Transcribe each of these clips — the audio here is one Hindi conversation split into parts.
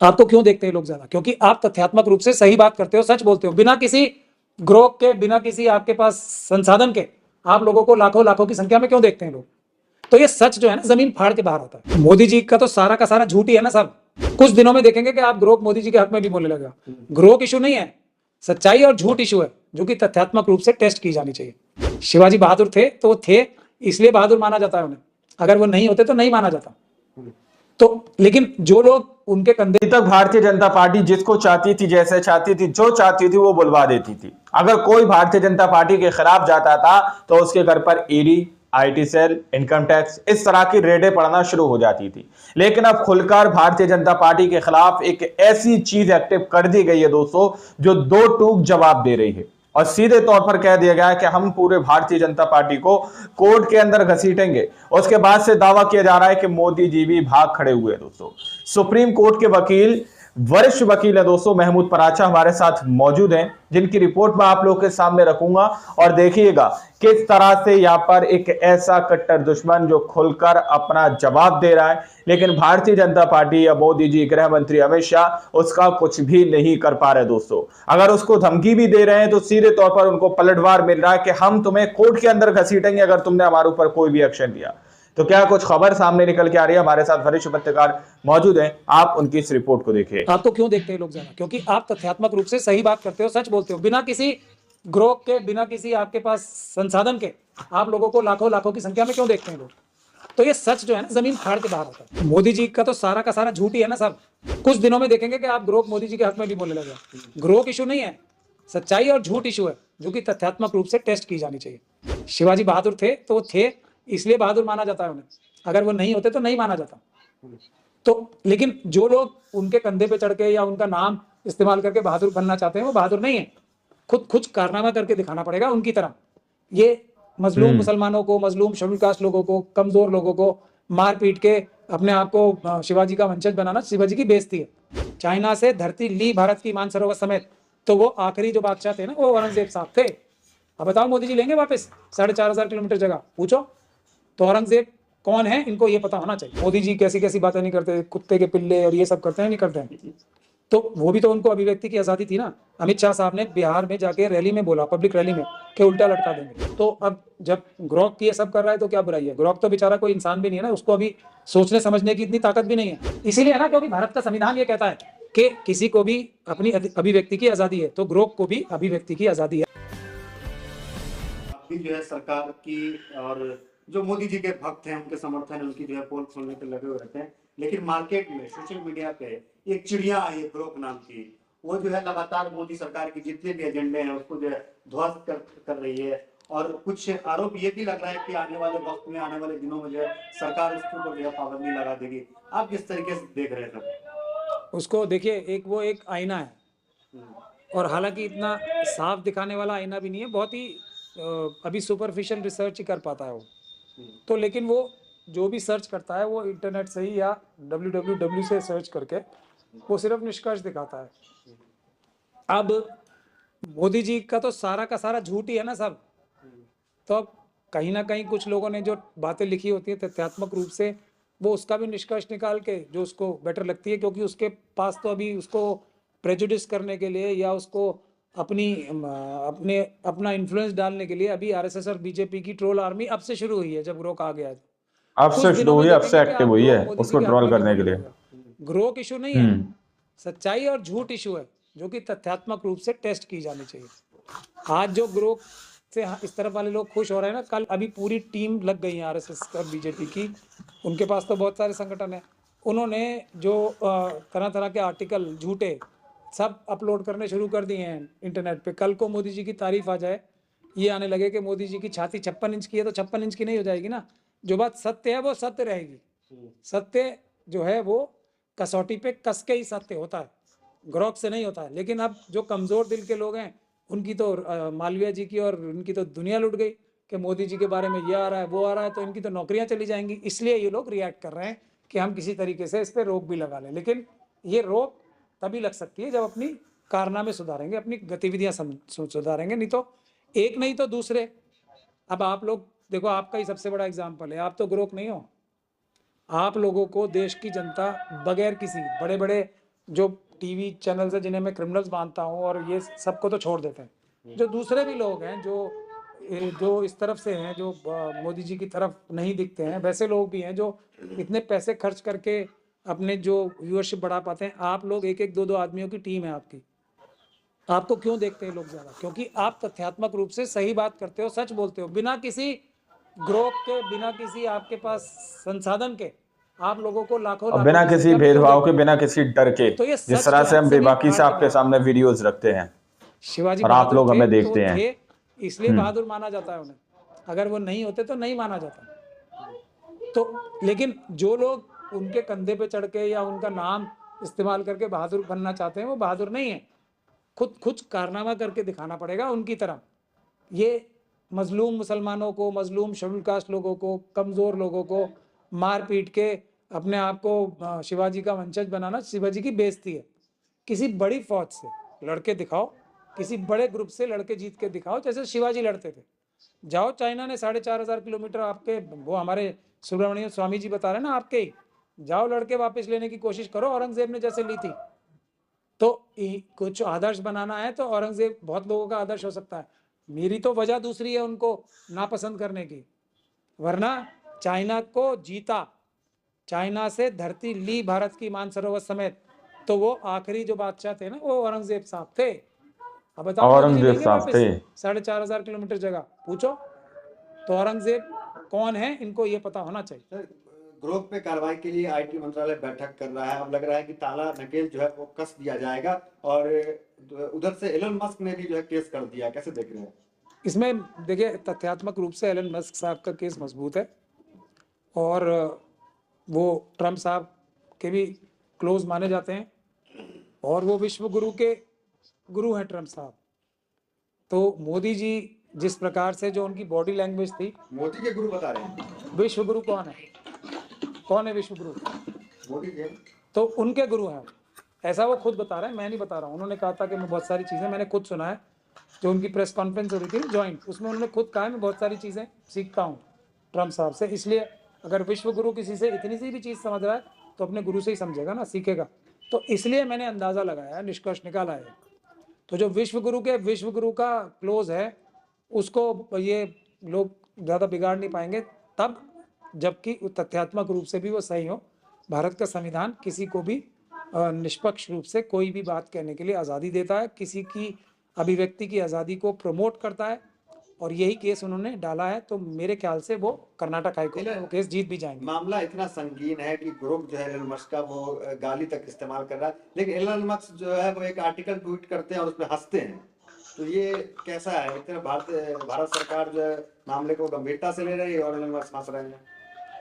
आपको क्यों देखते हैं लोग ज्यादा? क्योंकि आप तथ्यात्मक रूप से सही बात करते हो, सच बोलते हो, बिना किसी ग्रोक के, बिना किसी आपके पास संसाधन के आप लोगों को लाखों लाखों की संख्या में क्यों देखते हैं लोग? तो ये सच जो है ना, जमीन फाड़ के बाहर होता है। मोदी जी का तो सारा का सारा झूठ ही है ना सब। कुछ दिनों में देखेंगे कि आप ग्रोक मोदी जी के हक में भी बोलने लगेगा। ग्रोक इशू नहीं है, सच्चाई और झूठ इशू है, जो कि तथ्यात्मक रूप से टेस्ट की जानी चाहिए। शिवाजी बहादुर थे तो वो थे, इसलिए बहादुर माना जाता है उन्हें। अगर वो नहीं होते तो नहीं माना जाता। तो लेकिन जो लोग उनके कंधे तक भारतीय जनता पार्टी जिसको चाहती थी, जैसे चाहती थी, जो चाहती थी वो बुलवा देती थी। अगर कोई भारतीय जनता पार्टी के खिलाफ जाता था तो उसके घर पर ED, IT cell, income tax, इस तरह की रेडें पड़ना शुरू हो जाती थी। लेकिन अब खुलकर भारतीय जनता पार्टी के खिलाफ एक ऐसी चीज एक्टिव कर दी गई है दोस्तों, जो दो टूक जवाब दे रही है और सीधे तौर पर कह दिया गया है कि हम पूरे भारतीय जनता पार्टी को कोर्ट के अंदर घसीटेंगे। उसके बाद से दावा किया जा रहा है कि मोदी जी भी भाग खड़े हुए। दोस्तों, सुप्रीम कोर्ट के वकील, वरिष्ठ वकील है दोस्तों महमूद पराचा, हमारे साथ मौजूद हैं, जिनकी रिपोर्ट मैं आप लोगों के सामने रखूंगा। और देखिएगा किस तरह से यहां पर एक ऐसा कट्टर दुश्मन जो खुलकर अपना जवाब दे रहा है, लेकिन भारतीय जनता पार्टी या मोदी जी, गृह मंत्री अमित शाह उसका कुछ भी नहीं कर पा रहे। दोस्तों, अगर उसको धमकी भी दे रहे हैं तो सीधे तौर पर उनको पलटवार मिल रहा है कि हम तुम्हें कोर्ट के अंदर घसीटेंगे अगर तुमने हमारे ऊपर कोई भी एक्शन लिया। तो क्या कुछ खबर सामने निकल के आ रही है? हमारे साथ वरिष्ठ पत्रकार मौजूद हैं, आप उनकी इस रिपोर्ट को देखिए। आपको क्यों देखते हैं लोग ज्यादा? क्योंकि आप तथ्यात्मक रूप से सही बात करते हो, सच बोलते हो, बिना किसी ग्रोक के, बिना किसी आपके पास संसाधन के आप लोगों को लाखों लाखों की संख्या में क्यों देखते हैं लोग? तो ये सच जो है ना, जमीन फाड़ के बाहर होता है। मोदी जी का तो सारा का सारा झूठ ही है ना सब। कुछ दिनों में देखेंगे कि आप ग्रोक मोदी जी के हक में भी बोलने लगे। ग्रोक इशू नहीं है, सच्चाई और झूठ इशू है, जो कि तथ्यात्मक रूप से टेस्ट की जानी चाहिए। शिवाजी बहादुर थे तो वो थे, इसलिए बहादुर माना जाता है उन्हें। अगर वो नहीं होते तो नहीं माना जाता। तो लेकिन जो लोग उनके कंधे पे चढ़ के या उनका नाम इस्तेमाल करके बहादुर बनना चाहते हैं, वो बहादुर नहीं है। खुद कुछ कारनामा करके दिखाना पड़ेगा उनकी तरह। ये मजलूम मुसलमानों को, मजलूम शेड्यूल कास्ट लोगों को, कमजोर लोगों को मार पीट के अपने आप को शिवाजी का वंशज बनाना शिवाजी की बेइज्जती है। चाइना से धरती ली भारत की मानसरोवर समेत, तो वो आखिरी जो बादशाह थे ना, वो औरंगजेब साहब थे। अब बताओ मोदी जी लेंगे वापस 4,500 किलोमीटर जगह? पूछो तो औरंगजेब कौन है, इनको ये पता होना चाहिए। मोदी जी कैसी कैसी बातें नहीं करते, कुत्ते के पिल्ले और ये सब करते हैं, नहीं करते हैं? तो वो भी तो उनको अभिव्यक्ति की आजादी थी ना। अमित शाह साहब ने बिहार में जाके रैली में बोला, पब्लिक रैली में, कि उल्टा लटका देंगे। तो अब जब ग्रोक ये सब कर रहा है तो क्या बुराई है? ग्रोक तो बेचारा कोई इंसान भी नहीं है ना, उसको अभी सोचने समझने की इतनी ताकत भी नहीं है। इसीलिए ना, क्योंकि भारत का संविधान ये कहता है कि किसी को भी अपनी अभिव्यक्ति की आजादी है, तो ग्रोक को भी अभिव्यक्ति की आजादी है। अभी जो है सरकार की और जो मोदी जी के भक्त हैं उनके समर्थन है, उनकी जो है पोल खोलने के लगे हुए रहते हैं। लेकिन मार्केट में, सोशल मीडिया पे एक चिड़िया आई है ग्रोक नाम की, वो जो है लगातार मोदी सरकार के जितने भी एजेंडे हैं उसको जो है ध्वस्त कर रही है। और कुछ आरोप ये भी लग रहा है कि आने वाले वक्त में, आने वाले दिनों में जो है सरकार उसके ऊपर जो है पाबंदी लगा देगी। आप किस तरीके से देख रहे हैं सर? उसको देखिए, एक आईना है, और हालांकि इतना साफ दिखाने वाला आईना भी नहीं है, बहुत ही अभी सुपरफिशियल रिसर्च ही कर पाता है वो। तो लेकिन वो जो भी सर्च करता है वो इंटरनेट से ही या www से सर्च करके वो सिर्फ निष्कर्ष दिखाता है। अब मोदी जी का तो सारा का सारा झूठ ही है ना सब। तो अब कहीं ना कहीं कुछ लोगों ने जो बातें लिखी होती है तथ्यात्मक रूप से, वो उसका भी निष्कर्ष निकाल के जो उसको बेटर लगती है, क्योंकि उसके पास तो अभी उसको प्रेजुडिस करने के लिए या उसको अपना इन्फ्लुएंस डालने के लिए अभी आरएसएस और बीजेपी की ट्रोल आर्मी अब से शुरू हुई है, जब ग्रोक आ गया है। अब कुछ से दिनों शुरू में हुई है, अब से देखेंगे कि एक्टिव आप हुई है ग्रोक मोदी जी उसको के हक ट्रोल में भी करने के बोलने लिए। लगेगा। ग्रोक इशू नहीं है, सच्चाई और झूठ इशू है, जो कि तथ्यात्मक रूप से टेस्ट की जानी चाहिए। आज जो ग्रोक से इस तरफ वाले लोग खुश हो रहे हैं ना, कल अभी पूरी टीम लग गई है आरएसएस और बीजेपी की। उनके पास तो बहुत सारे संगठन है, उन्होंने जो तरह तरह के आर्टिकल झूठे सब अपलोड करने शुरू कर दिए हैं इंटरनेट पे। कल को मोदी जी की तारीफ आ जाए, ये आने लगे कि मोदी जी की छाती 56 इंच की है, तो 56 इंच की नहीं हो जाएगी ना। जो बात सत्य है वो सत्य रहेगी। सत्य जो है वो कसौटी पे कस के ही सत्य होता है, ग्रोक से नहीं होता है। लेकिन अब जो कमजोर दिल के लोग हैं, उनकी तो मालवीय जी की और उनकी तो दुनिया लुट गई कि मोदी जी के बारे में ये आ रहा है, वो आ रहा है, तो इनकी तो नौकरियां चली जाएंगी। इसलिए ये लोग रिएक्ट कर रहे हैं कि हम किसी तरीके से इस पर रोक भी लगा लें। लेकिन ये रोक तभी लग सकती है जब अपनी कारनामे सुधारेंगे, अपनी गतिविधियां सुधारेंगे, नहीं तो एक नहीं तो दूसरे। अब आप लोग देखो, आपका ही सबसे बड़ा एग्जाम्पल है, आप तो ग्रोक नहीं हो। आप लोगों को देश की जनता बगैर किसी बड़े बड़े जो टीवी चैनल्स है जिन्हें मैं क्रिमिनल्स मानता हूँ, और ये सबको तो छोड़ देते हैं। जो दूसरे भी लोग हैं जो इस तरफ से हैं, जो मोदी जी की तरफ नहीं दिखते हैं, वैसे लोग भी हैं जो इतने पैसे खर्च करके अपने जो व्यूअरशिप बढ़ा पाते हैं। आप लोग एक एक दो दो आदमियों की टीम है आपकी, आपको क्यों देखते हैं लोग ज्यादा? क्योंकि आप तथ्यात्मक रूप से सही बात करते हो, सच बोलते हो, बिना किसी ग्रोथ के, बिना किसी आपके पास संसाधन के आप लोगों को लाखों और लाखों बिना की किसी संख्या में क्यों भेदभाव देखते के, हैं? बिना किसी डर के, तो ये जिस सच तरह जो से है हम सभी बेबाकी बाहर साहब के गया। सामने वीडियोस रखते हैं शिवाजी और आप बहादुर लोग थे हमें तो देखते हैं। थे, इसलिए बहादुर माना जाता है उन्हें। अगर वो नहीं होते तो नहीं माना जाता। तो लेकिन जो लोग उनके कंधे पे चढ़ के या उनका नाम इस्तेमाल करके बहादुर बनना चाहते हैं, वो बहादुर नहीं है। खुद कुछ कारनामा करके दिखाना पड़ेगा उनकी तरह। ये मजलूम मुसलमानों को, मजलूम शेड्यूल कास्ट लोगों को, कमज़ोर लोगों को मार पीट के अपने आप को शिवाजी का वंशज बनाना शिवाजी की बेइज्जती है। किसी बड़ी फौज से लड़के दिखाओ, किसी बड़े ग्रुप से लड़के जीत के दिखाओ, जैसे शिवाजी लड़ते थे। जाओ, चाइना ने 4,500 किलोमीटर आपके, वो हमारे सुब्रमण्यम स्वामी जी बता रहे हैं ना आपके ही, जाओ लड़के वापस लेने की कोशिश करो, औरंगजेब ने जैसे ली थी। तो कुछ आदर्श बनाना है तो औरंगजेब बहुत लोगों का आदर्श हो सकता है, मेरी तो वजह दूसरी है उनको नापसंद करने की। वरना चाइना को जीता, चाइना से धरती ली भारत की मानसरोवर समेत, तो वो आखिरी जो बादशाह थे ना, वो औरंगजेब साहब थे। अब बताओ मोदी जी औरंगजेब लेंगे साहब वापस थे। 4,500 किलोमीटर जगह? पूछो। तो औरंगजेब कौन है, इनको ये पता होना चाहिए। सर, ग्रोथ पे कार्रवाई के लिए आईटी मंत्रालय बैठक कर रहा है। अब लग रहा है कि ताला नकेल जो है वो कस दिया जाएगा, और उधर से एलन मस्क ने भी जो है केस कर दिया। कैसे देख रहे हैं? इसमें देखिए, तथ्यात्मक रूप से एलन मस्क साहब का केस मजबूत है, और वो ट्रम्प साहब के भी क्लोज माने जाते हैं, और वो विश्व गुरु के गुरु हैं ट्रम्प साहब। तो मोदी जी जिस प्रकार से जो उनकी बॉडी लैंग्वेज थी, मोदी के गुरु बता रहे हैं? विश्व गुरु कौन है? कौन है विश्व गुरु? मोदी जी। तो उनके गुरु हैं, ऐसा वो खुद बता रहे हैं, मैं नहीं बता रहा हूँ। उन्होंने कहा था कि मैं बहुत सारी चीज़ें, मैंने खुद सुना है, जो उनकी प्रेस कॉन्फ्रेंस हो रही थी जॉइंट, उसमें उन्होंने खुद कहा है मैं बहुत सारी चीज़ें सीखता हूँ ट्रम्प साहब से। इसलिए अगर विश्व गुरु किसी से इतनी सी भी चीज़ समझ रहा है तो अपने गुरु से ही समझेगा ना, सीखेगा। तो इसलिए मैंने अंदाज़ा लगाया, निष्कर्ष निकाला है। तो जो विश्व गुरु का क्लोज है, उसको ये लोग ज़्यादा बिगाड़ नहीं पाएंगे तब, जबकि तथ्यात्मक रूप से भी वो सही हो। भारत का संविधान किसी को भी निष्पक्ष रूप से कोई भी बात कहने के लिए आज़ादी देता है, किसी की अभिव्यक्ति की आज़ादी को प्रमोट करता है, और यही केस उन्होंने डाला है। तो मेरे ख्याल से वो कर्नाटक हाईकोर्ट में वो केस जीत भी जाएंगे। मामला इतना संगीन है कि ग्रुप जो है एलन मस्क का, वो गाली तक इस्तेमाल कर रहा है, लेकिन एलन मस्क जो है वो एक आर्टिकल ट्वीट करते हैं और उस पर हंसते हैं। तो ये कैसा है? एक तरफ भारत सरकार जो है मामले को गंभीरता से ले रही है और एलन मस्क हंस रहे हैं।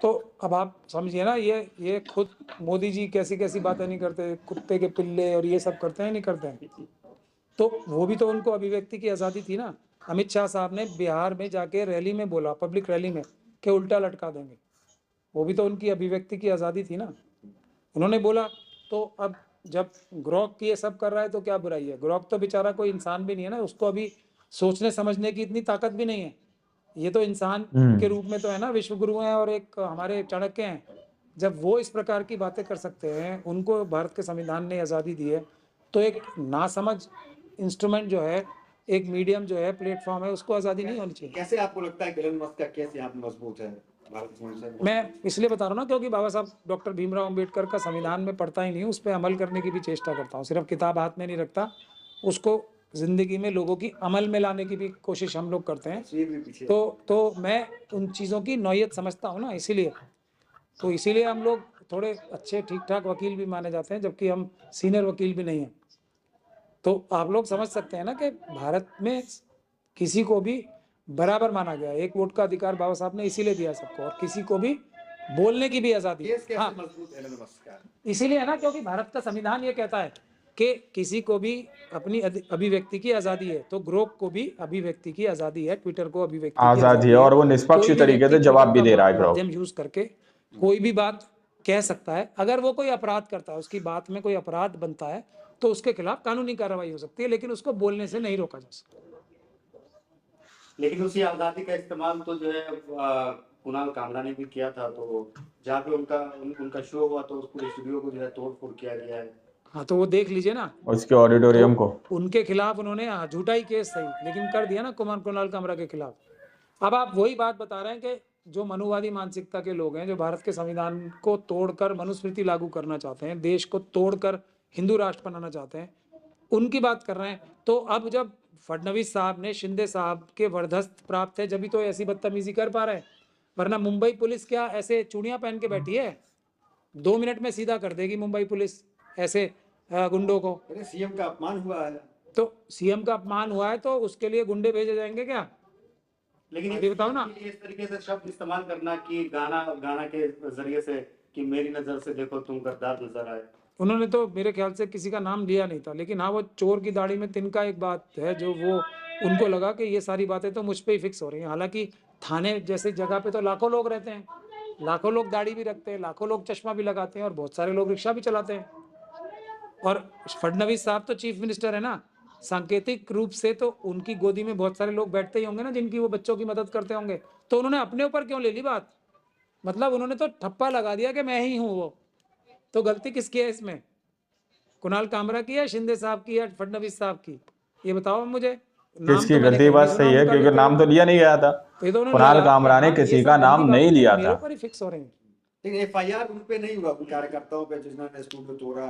तो अब आप समझिए ना, ये खुद मोदी जी कैसी कैसी बातें नहीं करते, कुत्ते के पिल्ले और ये सब करते हैं, नहीं करते हैं? तो वो भी तो उनको अभिव्यक्ति की आज़ादी थी ना। अमित शाह साहब ने बिहार में जाके रैली में बोला, पब्लिक रैली में, कि उल्टा लटका देंगे। वो भी तो उनकी अभिव्यक्ति की आज़ादी थी ना, उन्होंने बोला। तो अब जब ग्रोक की ये सब कर रहा है तो क्या बुराई है? ग्रोक तो बेचारा कोई इंसान भी नहीं है ना, उसको अभी सोचने समझने की इतनी ताकत भी नहीं है। ये तो इंसान के रूप में तो है ना, विश्व गुरु हैं और एक हमारे चाणक्य हैं। जब वो इस प्रकार की बातें कर सकते हैं, उनको भारत के संविधान ने आज़ादी दी है, तो एक नासमझ इंस्ट्रूमेंट जो है, एक मीडियम जो है, प्लेटफॉर्म है, उसको आज़ादी नहीं होनी चाहिए। कैसे आपको लगता है कि एलन मस्क का केस यहाँ पे मजबूत है भारत में? मैं इसलिए बता रहा हूँ ना, क्योंकि बाबा साहब डॉक्टर भीमराव अंबेडकर का संविधान में पढ़ता ही नहीं, उस पर अमल करने की भी चेष्टा करता हूँ। सिर्फ किताब हाथ में नहीं रखता, उसको जिंदगी में लोगों की अमल में लाने की भी कोशिश हम लोग करते हैं। तो मैं उन चीज़ों की नौयत समझता हूँ ना, इसीलिए। तो इसीलिए हम लोग थोड़े अच्छे ठीक ठाक वकील भी माने जाते हैं, जबकि हम सीनियर वकील भी नहीं हैं। तो आप लोग समझ सकते हैं ना कि भारत में किसी को भी बराबर माना गया। एक वोट का अधिकार बाबा साहब ने इसीलिए दिया सबको, और किसी को भी बोलने की भी आज़ादी। केस कैसे हाँ, मजबूत है एलन मस्क का? इसीलिए है ना, क्योंकि भारत का संविधान ये कहता है कि किसी को भी अपनी अभिव्यक्ति की आज़ादी है। तो ग्रोक को भी अभिव्यक्ति की आज़ादी है, ट्विटर को अभिव्यक्ति की आजादी है, और वो निष्पक्ष कोई भी तरीके व्यक्ति से जवाब भी ट्विटर दे का रहा है ग्रोक। माध्यम यूज करके कोई भी बात कह सकता है। अगर वो कोई अपराध करता है, उसकी बात में कोई अपराध बनता है, तो उसके खिलाफ कानूनी कार्रवाई हो सकती है, लेकिन उसको बोलने से नहीं रोका जा सकता। लेकिन उसी आजादी का इस्तेमाल तो जो है कुणाल कामरा ने भी किया था। तो जहाँ पे उनका शो हुआ तो उस पूरे स्टूडियो को जो है तोड़ फोड़ किया गया है। हाँ तो वो देख लीजिए ना, उसके ऑडिटोरियम को। उनके खिलाफ उन्होंने झूठा ही केस सही लेकिन कर दिया ना कुणाल कामरा के खिलाफ। अब आप वही बात बता रहे हैं कि जो मनुवादी मानसिकता के लोग हैं, जो भारत के संविधान को तोड़कर मनुस्मृति लागू करना चाहते हैं, देश को तोड़कर हिंदू राष्ट्र बनाना चाहते हैं, उनकी बात कर रहे हैं। तो अब जब फडणवीस साहब ने शिंदे साहब के वरदस्त प्राप्त है, जब भी तो ऐसी बदतमीजी कर पा रहे हैं, वरना मुंबई पुलिस क्या ऐसे चूड़ियां पहन के बैठी है? 2 मिनट में सीधा कर देगी मुंबई पुलिस ऐसे गुंडों को। अरे सीएम का अपमान हुआ है। तो सीएम का अपमान हुआ है तो उसके लिए गुंडे भेजे जाएंगे क्या? लेकिन अभी बताओ ना। इस तरीके से शब्द इस्तेमाल करना कि गाना के जरिए से कि मेरी नजर से देखो तुम गद्दार नजर आए। उन्होंने तो मेरे ख्याल से किसी का नाम लिया नहीं था, लेकिन हाँ वो चोर की दाढ़ी में तिनका एक बात है जो वो उनको लगा कि ये सारी बातें तो मुझ पे ही फिक्स हो रही हैं। हालांकि थाने जैसे जगह पे तो लाखों लोग रहते हैं, लाखों लोग दाढ़ी भी रखते हैं, लाखों लोग चश्मा भी लगाते हैं और बहुत सारे लोग रिक्शा भी चलाते हैं। और फडणवीस साहब तो चीफ मिनिस्टर है ना, सांकेतिक रूप से तो उनकी गोदी में बहुत सारे लोग बैठते ही होंगे ना जिनकी वो बच्चों की मदद करते होंगे। तो उन्होंने अपने ऊपर क्यों ले ली बात? मतलब उन्होंने तो ठप्पा लगा दिया कि मैं ही हूँ वो। तो गलती किसकी है इसमें? कुणाल कामरा की है, शिंदे साहब की है, फडणवीस साहब की? ये बताओ मुझे। किसकी गलती? बात सही है क्योंकि नाम तो लिया नहीं गया था। कुणाल कामरा ने किसी का नाम नहीं लिया था। मेरे ऊपर ही फिक्स हो रहे हैं। लेकिन एफआईआर उन पे नहीं हुआ, कार्यकर्ताओं पे जिन्होंने स्कूल को तोड़ा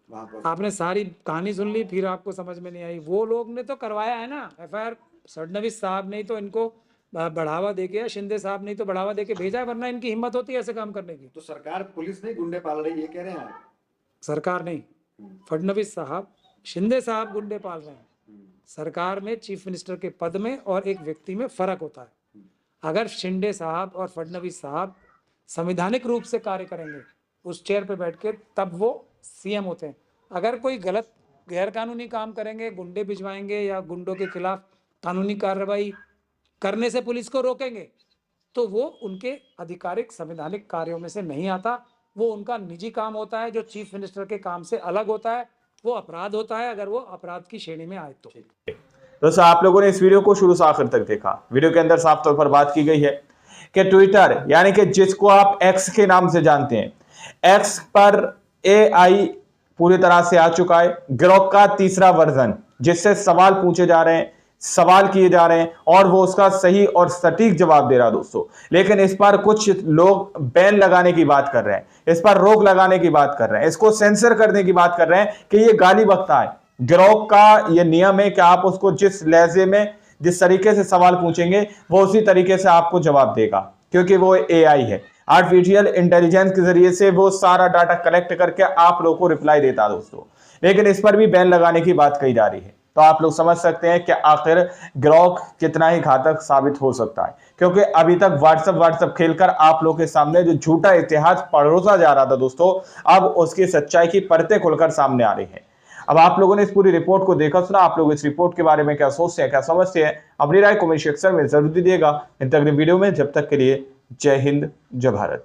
वहां पर। आपने सारी कहानी सुन ली फिर आपको समझ में नहीं आई? वो लोग ने तो करवाया है ना एफआईआर। फडणवीस साहब ने तो इनको बढ़ावा देके या शिंदे साहब ने तो बढ़ावा देके भेजा है, वरना इनकी हिम्मत होती है ऐसे काम करने की? तो सरकार पुलिस नहीं गुंडे पाल रही, ये कह रहे हैं? सरकार नहीं, फडणवीस साहब, शिंदे साहब गुंडे पाल रहे हैं। सरकार में चीफ मिनिस्टर के पद में और एक व्यक्ति में फर्क होता है। अगर शिंदे साहब और फडणवीस साहब संवैधानिक रूप से कार्य करेंगे उस चेयर पे बैठ के, तब वो सीएम होते हैं। अगर कोई गलत गैरकानूनी काम करेंगे, गुंडे भिजवाएंगे या गुंडों के खिलाफ कानूनी कार्रवाई करने से पुलिस को रोकेंगे, तो वो उनके आधिकारिक संवैधानिक कार्यों में से नहीं आता। वो उनका निजी काम होता है जो चीफ मिनिस्टर के काम से अलग होता है। वो अपराध होता है अगर वो अपराध की श्रेणी में आए तो। दोस्तों आप लोगों ने इस वीडियो को शुरू से आखिर तक देखा। वीडियो के अंदर साफ तौर पर बात की गई है कि ट्विटर यानी कि जिसको आप एक्स के नाम से जानते हैं, एक्स पर एआई पूरी तरह से आ चुका है। ग्रोक का तीसरा वर्जन जिससे सवाल पूछे जा रहे हैं, सवाल किए जा रहे हैं और वो उसका सही और सटीक जवाब दे रहा है दोस्तों। लेकिन इस पर कुछ लोग बैन लगाने की बात कर रहे हैं, इस पर रोक लगाने की बात कर रहे हैं, इसको सेंसर करने की बात कर रहे हैं कि ये गाली बकता है। ग्रोक का ये नियम है कि आप उसको जिस लहजे में, जिस तरीके से सवाल पूछेंगे वो उसी तरीके से आपको जवाब देगा, क्योंकि वो एआई है। आर्टिफिशियल इंटेलिजेंस के जरिए से वो सारा डाटा कलेक्ट करके आप लोगों को रिप्लाई देता है दोस्तों। लेकिन इस पर भी बैन लगाने की बात कही जा रही है। तो आप लोग समझ सकते हैं कि आखिर ग्रोक कितना ही घातक साबित हो सकता है, क्योंकि अभी तक व्हाट्सएप खेलकर आप लोग के सामने जो झूठा इतिहास परोसा जा रहा था दोस्तों, अब उसकी सच्चाई की परतें खुलकर सामने आ रही है। अब आप लोगों ने इस पूरी रिपोर्ट को देखा सुना, आप लोग इस रिपोर्ट के बारे में क्या सोचते हैं, क्या समझते हैं? अपनी राय कमेंट सेक्शन में जरूर दीजिएगा। इन तक वीडियो में जब तक के लिए जय हिंद, जय भारत।